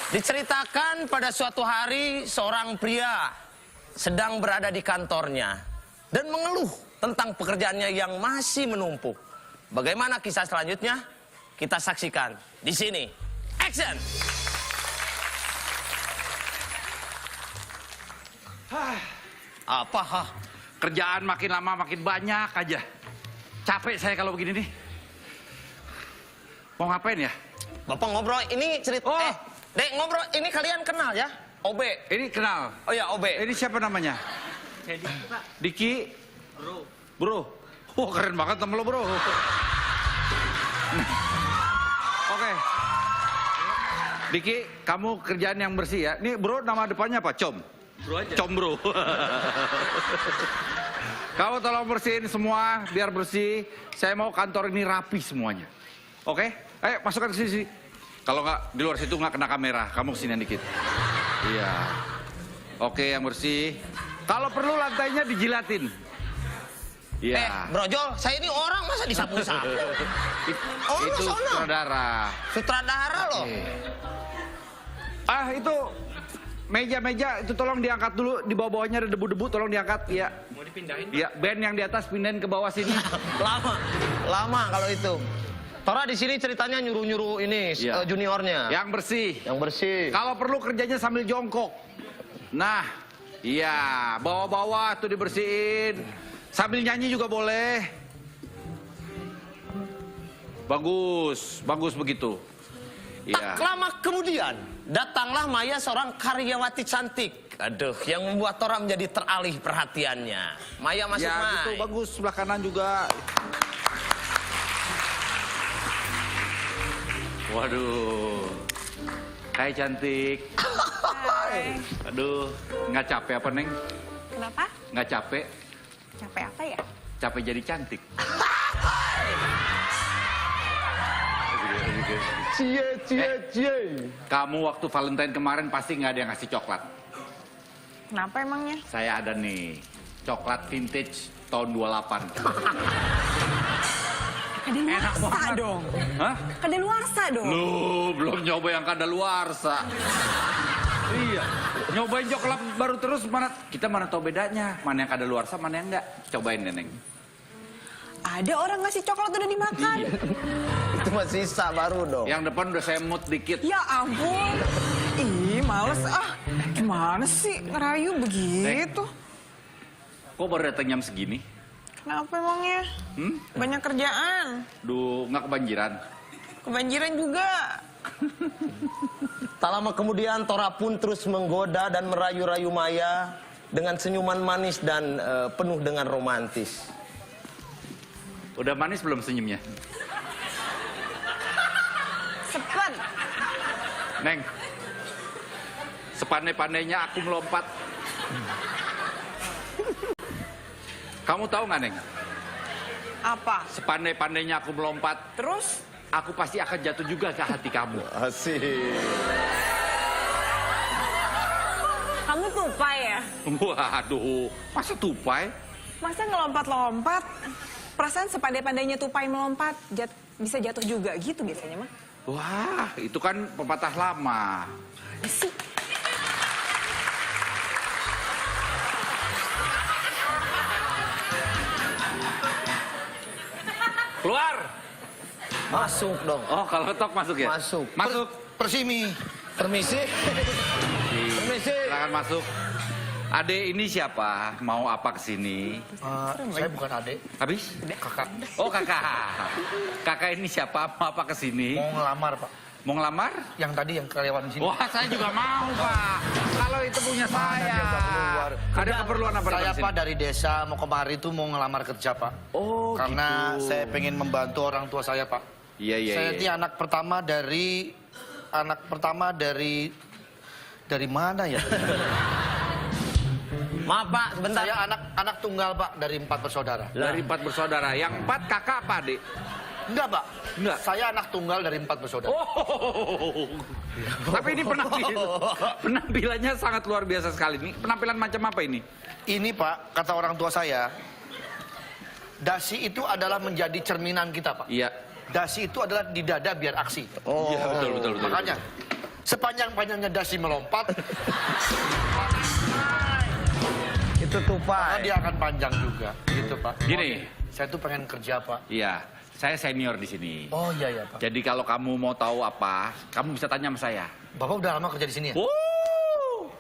Diceritakan pada suatu hari seorang pria sedang berada di kantornya dan mengeluh tentang pekerjaannya yang masih menumpuk. Bagaimana kisah selanjutnya? Kita saksikan di sini. Action! Apa? Kerjaan makin lama makin banyak aja. Capek saya kalau begini nih. Mau ngapain ya? Bapak ngobrol, ini cerita... Oh. Dek, ngobrol, ini kalian kenal ya? OB. Ini kenal. Oh ya, OB. Ini siapa namanya? Saya Diki, Pak. Diki? Bro. Bro. Wah, keren banget temen lo, bro. Oke. Diki, kamu kerjaan yang bersih ya. Nih, bro, nama depannya apa? Com? Bro aja. Com, bro. Kamu tolong bersihin semua, biar bersih. Saya mau kantor ini rapi semuanya. Oke? Ayo, masukkan ke sini. Kalau nggak, di luar situ nggak kena kamera. Kamu kesini dikit. Iya. Oke, yang bersih. Kalau perlu lantainya dijilatin. Iya. Brojol, saya ini orang masa disapu-sapu? Oh, Itu sono. sutradara. Sutradara loh. Itu meja-meja itu tolong diangkat dulu. Di bawah-bawahnya ada debu-debu, tolong diangkat. Iya. Mau dipindahin? Iya, band yang di atas pindahin ke bawah sini. Lama kalau itu. Tora di sini ceritanya nyuruh-nyuruh ini Iya. juniornya. Yang bersih. Yang bersih. Kalau perlu kerjanya sambil jongkok. Nah, iya, bawah-bawah tuh dibersihin. Sambil nyanyi juga boleh. Bagus, bagus begitu. Tak Iya. lama kemudian, datanglah Maya seorang karyawati cantik. Aduh, yang membuat Tora menjadi teralih perhatiannya. Maya masuk, Ya, May. gitu, bagus. Sebelah kanan juga. Waduh, kayak cantik. Hai. Aduh, nggak capek apa, Neng? Kenapa? Nggak capek? Capek apa ya? Capek jadi cantik. Cie. Kamu waktu Valentine kemarin pasti nggak ada yang ngasih coklat. Kenapa emangnya? Saya ada nih, coklat vintage tahun 28. Kadaluarsa dong. Hah? Kadaluarsa dong. Lu belum nyoba yang kadaluarsa. Iya, nyobain coklat baru terus mana tahu bedanya, mana yang kadaluarsa, mana yang enggak. Cobain, Neneng. Ada orang ngasih coklat udah dimakan. Itu masih sisa baru dong. Yang depan udah saya mut dikit. Ya ampun. Ih, males ah. Gimana sih ngerayu begitu? Kok baru datang jam segini? Kenapa emangnya? Banyak kerjaan. Duh, nggak kebanjiran. Kebanjiran juga. Tak lama kemudian Tora pun terus menggoda dan merayu-rayu Maya dengan senyuman manis dan penuh dengan romantis. Udah manis belum senyumnya? Sepet. Neng, sepandai-pandainya aku melompat. Kamu tahu nggak, Neng? Apa? Sepandai-pandainya aku melompat, Terus? aku pasti akan jatuh juga ke hati kamu. Asik. Kamu tupai ya? Waduh, masa tupai? Masa ngelompat-lompat? Perasaan sepandai-pandainya tupai melompat, bisa jatuh juga gitu biasanya mah. Wah, itu kan pepatah lama. Sih. Keluar! Masuk dong. Oh, kalau tok masuk ya? Masuk. Masuk. Persimi. Permisi. Permisi. Silakan masuk. Ade ini siapa? Mau apa kesini? Saya bukan adik, Habis? kakak. Oh, kakak. Kakak ini siapa? Mau apa kesini? Mau ngelamar, Pak. Mau ngelamar? Yang tadi yang karyawan di sini. Wah, saya juga mau, Pak. Kalau itu punya saya. dia udah keluar. Ada keperluan apa Saya, datang Pak, sini? dari desa mau kemari tuh mau ngelamar kerja, Pak. Oh, Karena gitu. saya pengen membantu orang tua saya, Pak. Iya. Saya ini anak pertama dari mana ya? Maaf Pak, sebentar. Saya anak tunggal, Pak, dari 4 bersaudara. Dari 4 bersaudara. Yang 4 kakak apa, Adik? Enggak, Pak. Enggak. Saya anak tunggal dari 4 bersaudara. Oh. Tapi ini penampilannya sangat luar biasa sekali. Ini penampilan macam apa ini? Ini, Pak, kata orang tua saya, dasi itu adalah menjadi cerminan kita, Pak. Iya. Dasi itu adalah di dada biar aksi. Oh. Iya, betul. Makanya sepanjang-panjangnya dasi melompat, Itu maka tupai. dia akan panjang juga. Gitu Pak. Gini. Saya tuh pengen kerja Pak. Iya, saya senior di sini. Oh iya Pak. Jadi kalau kamu mau tahu apa, kamu bisa tanya sama saya. Bapak udah lama kerja di sini ya?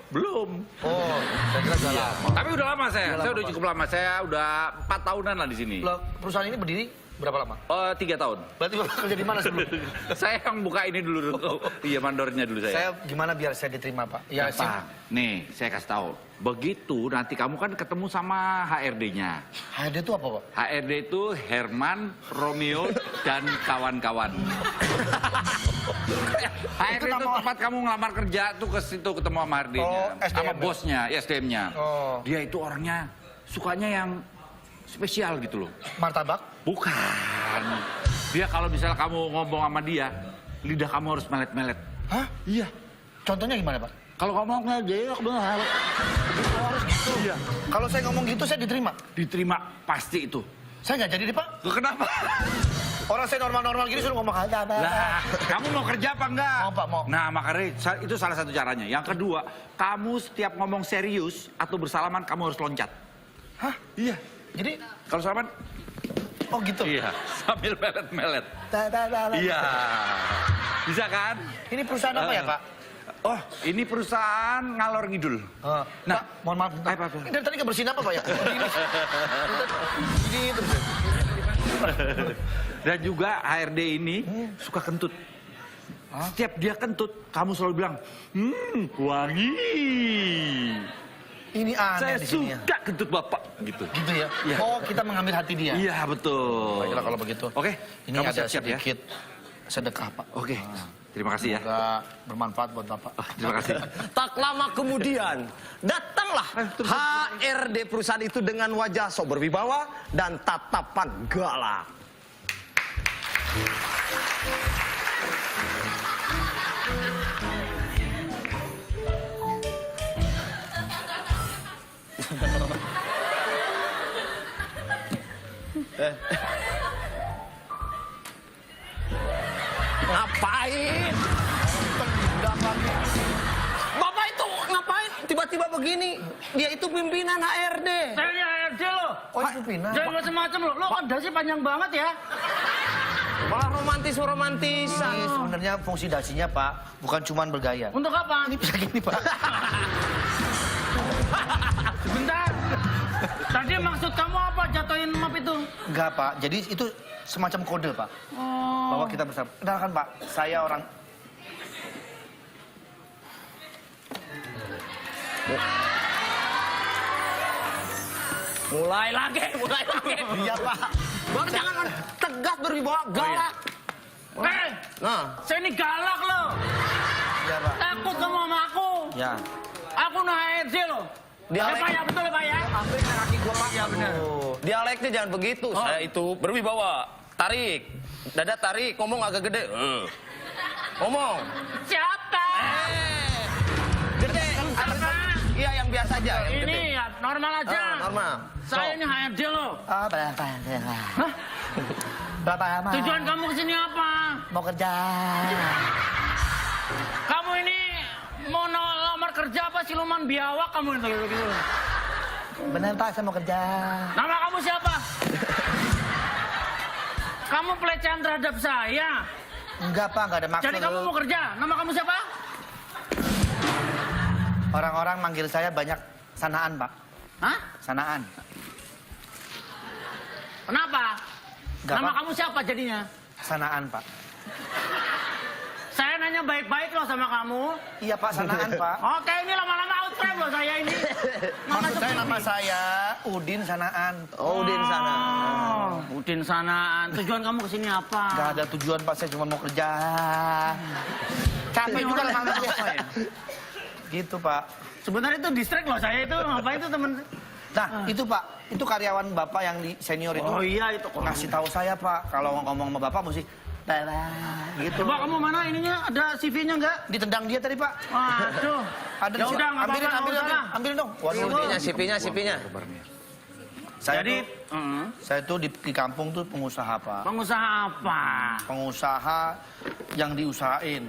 Belum. Oh, saya kira udah lama. Tapi udah lama saya. Udah Saya lama, udah Pak. cukup lama. Saya udah 4 tahunan lah di sini. Loh, perusahaan ini berdiri berapa lama? 3 tahun. Berarti Bapak kerja di mana sebelum? Saya yang buka ini dulu. Iya, mandornya dulu saya. Saya gimana biar saya diterima Pak? Ya, Pak, nih saya kasih tahu. Begitu nanti kamu kan ketemu sama HRD-nya. HRD itu apa Pak? HRD itu Herman, Romeo, dan kawan-kawan. HRD itu nama- tempat kamu ngelamar kerja tuh ke situ ketemu sama HRD-nya. Oh, sama SDM-nya. bosnya, SDM-nya. Oh. Dia itu orangnya sukanya yang spesial gitu loh. Martabak? Bukan. Dia kalau misalnya kamu ngomong sama dia, lidah kamu harus melet-melet. Hah? Iya. Contohnya gimana Pak? Kalau kamu ngejek benar. Harus gitu. Iya. Kalau saya ngomong gitu saya diterima. Diterima pasti itu. Saya nggak jadi deh Pak. Loh, kenapa? Orang saya normal-normal gini suruh ngomong aja. Lah, kamu mau kerja apa enggak? Mau, Pak, mau. Nah, makanya itu salah satu caranya. Yang kedua, kamu setiap ngomong serius atau bersalaman, kamu harus loncat. Hah? Iya. Jadi, Kalau salaman? oh gitu. Iya. Sambil melet-melet. Iya. Bisa kan? Ini perusahaan apa ya Pak? Oh, ini perusahaan ngalor ngidul. Nah, Nah, Pak, mohon maaf. apa? Ini dari tadi kebersihin apa Pak ya? Ini terus. Dan juga HRD ini suka kentut. Setiap dia kentut, kamu selalu bilang, wangi. Ini aneh Saya di sini ya. suka kentut bapak, gitu. Gitu ya? Iya. Oh, kita mengambil hati dia. Iya, betul. Baiklah kalau begitu. Oke, Ini kamu ada siap-siap ya. sedikit sedekah Pak. Oke, terima kasih ya. Semoga bermanfaat buat Bapak. Terima kasih. Tak lama kemudian, datanglah HRD perusahaan itu dengan wajah sok berwibawa dan tatapan galak. Ngapain? Bapak itu ngapain? Tiba-tiba begini. Dia itu pimpinan HRD. Saya ini HRD lo. Oh, itu Pina. Jangan macam-macam lo. Lo kan dasi panjang banget ya. Malah romantisan. Ini sebenarnya fungsi dasinya Pak, bukan cuma bergaya. Untuk apa? Ini bisa gini Pak. Sebentar. Tadi maksud kamu apa jatuhin map itu? Enggak Pak, jadi itu semacam kode Pak. Oh. Bahwa kita bersama. Kenalkan Pak, saya orang... Mulai lagi. Iya Pak. Bang jangan tegas berwibawa galak. Nah, Saya ini galak lo. Iya Pak. Takut kamu sama aku. Ya. Aku no HRD lo. Dialek. Pak ya, betul ya Pak ya? Ambil kaki gua Pak. Ya benar. dialeknya jangan begitu. Saya itu berwibawa. Tarik. Dada tarik, ngomong agak gede. Ngomong. Siapa? Gede. Iya yang biasa aja. Yang gede. Ini ya normal aja. Normal. Saya ini HRD lo. Ah, berapa? Hah? Berapa lama? Tujuan kamu kesini apa? Mau kerja. Kamu ini mau lamar kerja apa siluman biawak kamu itu gitu. Benar Pak, saya mau kerja. Nama kamu siapa? Kamu pelecehan terhadap saya. Enggak Pak, enggak ada maksud. Jadi kamu mau kerja. Nama kamu siapa? Orang-orang manggil saya banyak sanaan Pak. Hah? Sanaan. Kenapa? Enggak, Nama Pak. kamu siapa jadinya? Sanaan Pak. Saya nanya baik-baik loh sama kamu. Iya Pak, sanaan Pak. Oke, ini lama-lama out frame loh saya ini. Maksud saya sepi. nama saya Udin Sanaan. Oh, Udin sana. Oh, Udin Sanaan. Tujuan kamu kesini apa? Enggak ada tujuan Pak, saya cuma mau kerja. Capek juga lah manggil saya. Gitu Pak. Sebenarnya itu distract loh saya itu. Ngapain itu temen? Nah, itu Pak, itu karyawan Bapak yang di senior itu. Oh iya itu. Ngasih tahu saya Pak, kalau ngomong sama Bapak mesti gitu. Coba kamu mana ininya? Ada CV-nya nggak? Ditendang dia tadi Pak. Waduh. Ada Ya di- udah nggak ambilin, apa-apa, ambilin, nggak usah. ambilin dong. Waduh. CP-nya. Saya Jadi tuh Saya tuh di kampung tuh pengusaha, Pak. Pengusaha apa? Pengusaha yang diusahain.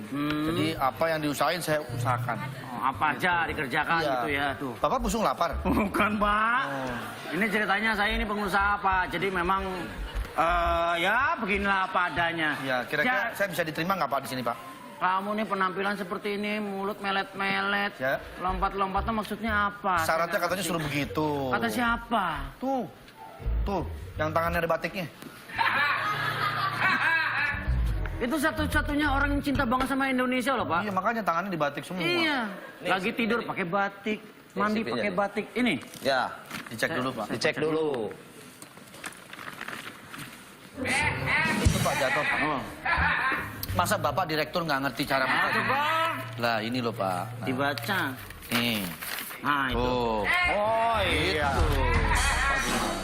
Jadi apa yang diusahain saya usahakan. Oh, apa aja dikerjakan Iya. gitu ya tuh. Bapak busung lapar? Bukan, Pak. Ini ceritanya saya ini pengusaha, Pak. Jadi memang ya beginilah apa adanya. Ya, kira-kira Ya, saya bisa diterima nggak Pak di sini, Pak? kamu nih penampilan seperti ini, mulut melet-melet, Ya. lompat-lompatnya maksudnya apa? Syaratnya Saya nggak katanya ngerti. suruh begitu. Kata siapa? Tuh, tuh, yang tangannya ada batiknya. Itu satu-satunya orang yang cinta banget sama Indonesia loh, Pak. Iya, makanya tangannya dibatik semua. Iya. Lagi tidur pakai batik, mandi CV-nya pakai nih. batik. Ini. Ya, Dicek dulu, Pak. dicek dulu. Itu Pak jatuh, Pak. Oh. Masa Bapak direktur nggak ngerti cara Nah, baca? coba Lah, ini loh, Pak. Nah, dibaca. nih. Nah, itu. Oh, Oh iya.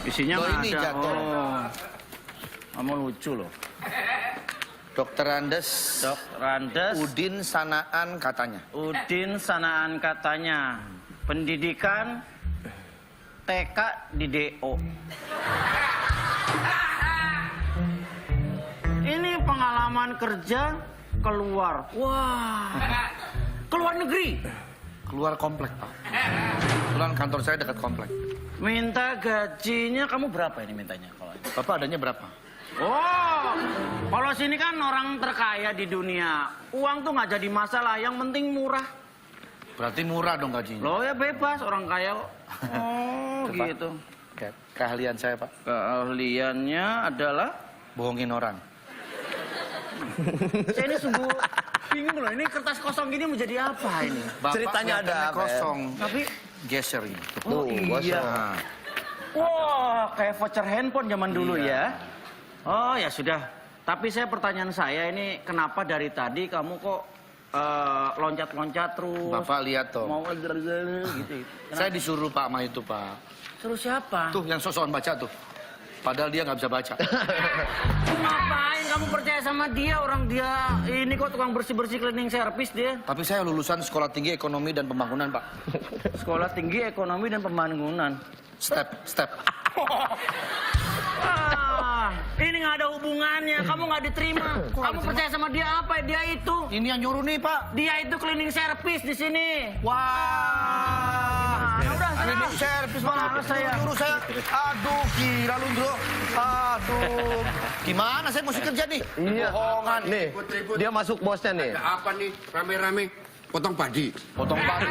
Isinya Loh, nggak ini ada. jatuh. Oh. Kamu lucu loh. Dokter Andes, Dok Randes, Udin Sanaan katanya. Udin Sanaan katanya. Pendidikan TK di DO. Ini pengalaman kerja keluar. Wah. Keluar negeri. Keluar komplek, Pak. Kebetulan kantor saya dekat komplek. Minta gajinya kamu berapa ini mintanya kalau ini? Bapak adanya berapa? Oh, kalau sini kan orang terkaya di dunia. Uang tuh nggak jadi masalah, yang penting murah. Berarti murah dong gajinya. Lo ya bebas, orang kaya kok. Oh, Itu, Pak. gitu. Keahlian saya, Pak. Keahliannya adalah, Bohongin orang. saya ini sungguh bingung loh, ini kertas kosong gini mau jadi apa ini? Bapak Ceritanya ada kelihatannya apa, kosong. Tapi, Geser ini. oh Tuh, iya. Nah, Wah, kayak voucher handphone zaman dulu Iya. ya. Oh ya sudah. Tapi pertanyaan saya ini, kenapa dari tadi kamu kok loncat-loncat terus? Bapak lihat tuh. Mau gitu. Saya disuruh Pak Ma itu, Pak. Suruh siapa? Tuh yang sosokan baca tuh. Padahal dia nggak bisa baca. Ngapain kamu percaya sama dia? Orang dia ini kok tukang bersih-bersih cleaning service dia. Tapi saya lulusan Sekolah Tinggi Ekonomi dan Pembangunan, Pak. Sekolah Tinggi Ekonomi dan Pembangunan. Step. Ah, ini nggak ada hubungannya. Kamu nggak diterima. Kamu percaya sama dia apa? Dia itu. Ini yang nyuruh nih, Pak. Dia itu cleaning service di sini. Wah. Udah, sana. Ini servis Males banget saya. nyuruh saya. Aduh, gila lu, Bro. Aduh. Gimana saya mesti kerja nih? Iya. Bohongan. Nih, dia masuk bosnya nih. Ada apa nih rame-rame potong padi? Potong padi.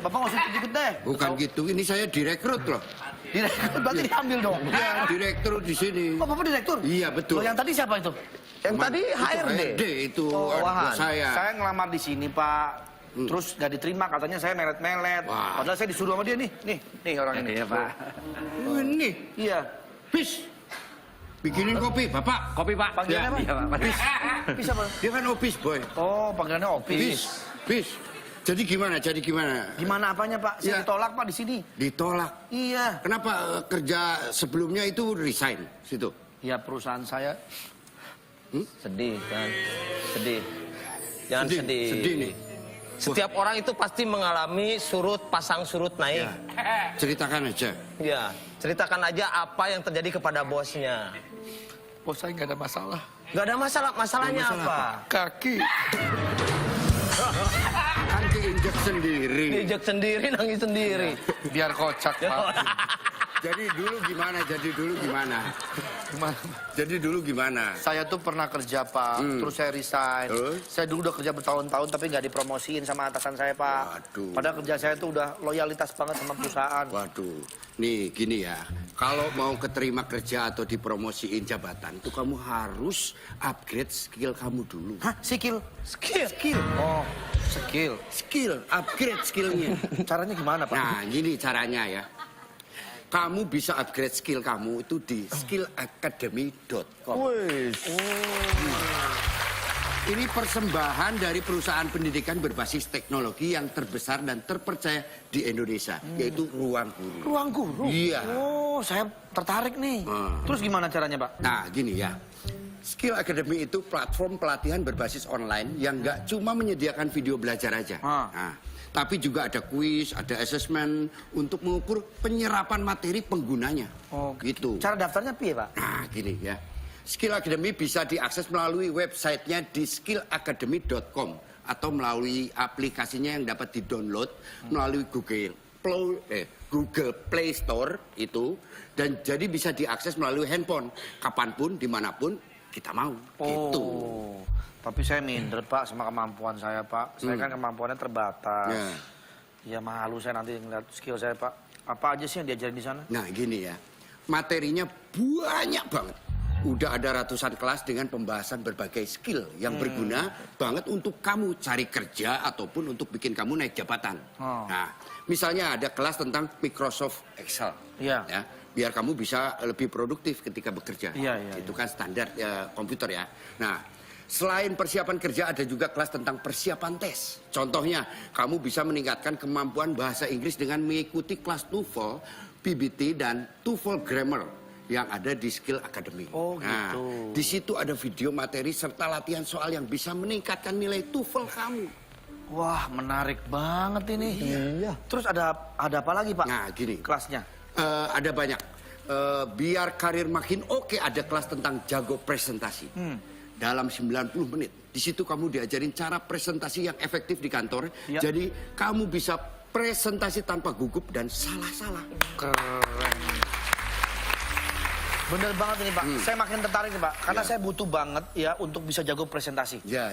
Bapak nggak usah ikut deh. Bukan gitu, ini saya direkrut loh. Direktur berarti diambil dong. Iya, direktur di sini. Oh, Bapak direktur? Iya, betul. Loh, yang tadi siapa itu? Yang tadi Itu HRD. itu Oh, anak bawahan. saya. Saya ngelamar di sini, Pak. Terus nggak diterima, katanya saya melet-melet. Wah. Padahal saya disuruh sama dia nih. Nih orang ini. Iya, Pak. Oh, ini, Iya. bis. Bikinin kopi, Bapak. Kopi, Pak. Panggilannya apa? Iya, Pak. Bis. Bisa, Pak. Dia kan office boy. Oh, panggilannya Opis. Bis. Bis. Jadi gimana? Gimana apanya, Pak? Saya Ya. ditolak, Pak, di sini. Ditolak. Iya. Kenapa kerja sebelumnya itu resign situ? Ya, perusahaan saya. Sedih kan? Sedih. Jangan sedih. Sedih nih. Setiap orang itu pasti mengalami surut pasang surut naik. Ya. Ceritakan aja. Ya, ceritakan aja apa yang terjadi kepada bosnya. Bos saya nggak ada masalah. Gak ada masalah, masalahnya Masalah apa? Kaki. Kan keinjek sendiri. Diejek sendiri, nangis sendiri. Biar kocak, Pak. Jadi dulu gimana? Jadi dulu gimana? Saya tuh pernah kerja, Pak. Terus saya resign. Terus? Saya dulu udah kerja bertahun-tahun tapi nggak dipromosiin sama atasan saya, Pak. Waduh. Padahal kerja saya tuh udah loyalitas banget sama perusahaan. Waduh, nih gini ya, kalau mau keterima kerja atau dipromosiin jabatan, itu kamu harus upgrade skill kamu dulu. Hah? Skill? Skill. Oh, skill. Skill, upgrade skillnya. Caranya gimana, Pak? Nah, gini caranya ya. Kamu bisa upgrade skill kamu itu di skillacademy.com. Ini persembahan dari perusahaan pendidikan berbasis teknologi yang terbesar dan terpercaya di Indonesia, yaitu Ruang Guru. Ruang guru? Iya. Oh, saya tertarik nih. Terus gimana caranya, Pak? Nah, gini ya. Skill Academy itu platform pelatihan berbasis online yang nggak cuma menyediakan video belajar aja. Ah. Nah, Tapi juga ada kuis, ada asesmen untuk mengukur penyerapan materi penggunanya. Oh, gitu. Cara daftarnya piye, Pak? Nah, gini ya. Skill Academy bisa diakses melalui websitenya di skillacademy.com atau melalui aplikasinya yang dapat di-download melalui Google Play Store itu, dan jadi bisa diakses melalui handphone kapanpun, dimanapun kita mau. Gitu. Tapi saya minder, Pak, sama kemampuan saya, Pak. Saya kan kemampuannya terbatas. Ya malu saya nanti ngeliat skill saya, Pak. Apa aja sih yang diajarin di sana? Nah, gini ya. Materinya banyak banget. Udah ada ratusan kelas dengan pembahasan berbagai skill yang berguna banget untuk kamu cari kerja ataupun untuk bikin kamu naik jabatan. Nah, misalnya ada kelas tentang Microsoft Excel. Iya. Ya, biar kamu bisa lebih produktif ketika bekerja. Iya. Itu kan standar komputer ya. Nah, selain persiapan kerja ada juga kelas tentang persiapan tes. Contohnya, kamu bisa meningkatkan kemampuan bahasa Inggris dengan mengikuti kelas TOEFL, PBT, dan TOEFL Grammar yang ada di Skill Academy. Oh, gitu. Nah, di situ ada video materi serta latihan soal yang bisa meningkatkan nilai TOEFL kamu. Wah, menarik banget ini. Iya. Terus ada apa lagi, Pak? Nah, gini. Kelasnya. Ada banyak. Biar karir makin oke, ada kelas tentang jago presentasi. Dalam 90 menit. Di situ kamu diajarin cara presentasi yang efektif di kantor. Ya. Jadi kamu bisa presentasi tanpa gugup dan salah-salah. Keren. Bener banget ini, Pak. Saya makin tertarik nih, Pak. Karena saya butuh banget ya untuk bisa jago presentasi. Ya.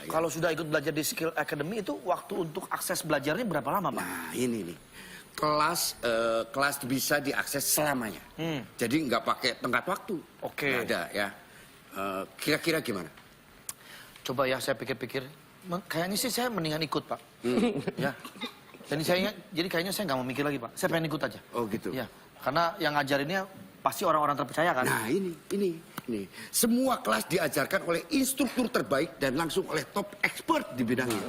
Kalau sudah ikut belajar di Skill Academy itu waktu untuk akses belajarnya berapa lama, Pak? Nah, ini nih. Kelas bisa diakses selamanya. Jadi nggak pakai tenggat waktu. Oke. Nggak ada ya. Kira-kira gimana? Coba ya saya pikir-pikir. Kayaknya sih saya mendingan ikut, Pak. Ya. Jadi kayaknya saya nggak mau mikir lagi, Pak. Saya pengen ikut aja. Oh gitu. Ya. Karena yang ngajarinnya pasti orang-orang terpercaya kan? Nah ini. Semua kelas diajarkan oleh instruktur terbaik dan langsung oleh top expert di bidangnya.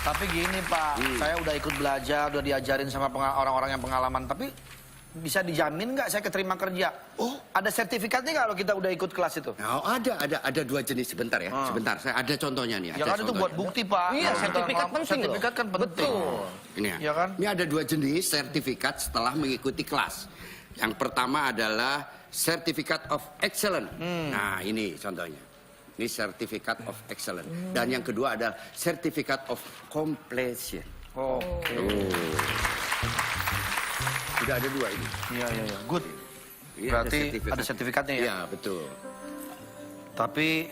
Tapi gini, Pak, saya udah ikut belajar, udah diajarin sama orang-orang yang pengalaman. Tapi bisa dijamin nggak saya keterima kerja? Oh, ada sertifikatnya kalau kita udah ikut kelas itu? Nah, ada dua jenis. Sebentar ya, sebentar. Saya ada contohnya nih. Ya kan itu buat bukti, Pak. Iya, sertifikat penting loh. Sertifikat kan penting. Ini ya. Iya kan? Ini ada dua jenis sertifikat setelah mengikuti kelas. Yang pertama adalah Certificate of Excellence. Nah, ini contohnya. Ini Certificate of Excellence. Dan yang kedua adalah Certificate of Completion. Oke. Sudah ada dua ini. Iya. Good. Iya, Berarti ada sertifikatnya ya? Iya, betul. Tapi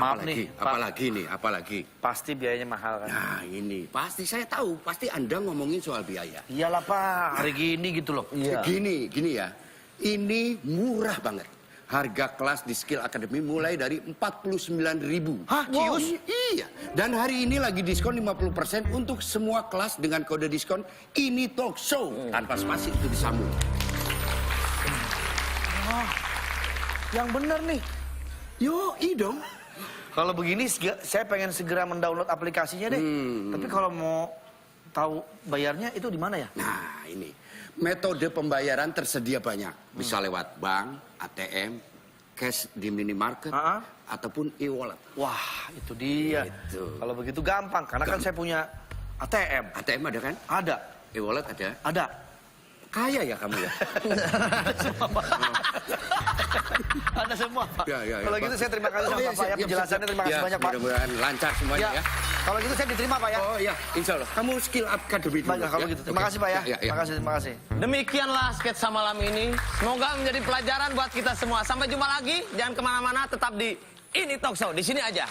maaf nih, Pak. Apalagi. Pasti biayanya mahal kan? Nah, ini pasti saya tahu. Pasti Anda ngomongin soal biaya. Iyalah, Pak. Hari gini gitu loh. Gini ya. Ini murah banget. Harga kelas di Skill Academy mulai dari 49.000. Hah, kius? Iya. Dan hari ini lagi diskon 50% untuk semua kelas dengan kode diskon Ini Talk Show. Tanpa spasi itu disambung. Yang bener nih. Dong. Kalau begini saya pengen segera mendownload aplikasinya deh. Tapi kalau mau tahu bayarnya itu di mana ya? Nah, ini. Metode pembayaran tersedia banyak. Bisa lewat bank, ATM, cash di minimarket, ataupun e-wallet. Wah, itu dia. Gitu. Kalau begitu gampang, karena kan saya punya ATM. ATM ada kan? Ada. E-wallet ada? Ada. Kaya ya kamu ya? Ada semua, Pak. Ya, Kalau gitu saya terima kasih sama Bapak ya. Penjelasannya terima kasih banyak, Pak. Mudah-mudahan lancar semuanya ya. Kalau gitu saya diterima, Pak ya. Oh iya, insya Allah. Kamu Skill Academy dulu. Baiklah kalau ya. gitu. Terima kasih, Pak ya. Terima kasih. Demikianlah sketsa malam ini. Semoga menjadi pelajaran buat kita semua. Sampai jumpa lagi. Jangan kemana-mana, tetap di Ini Talk Show. Di sini aja.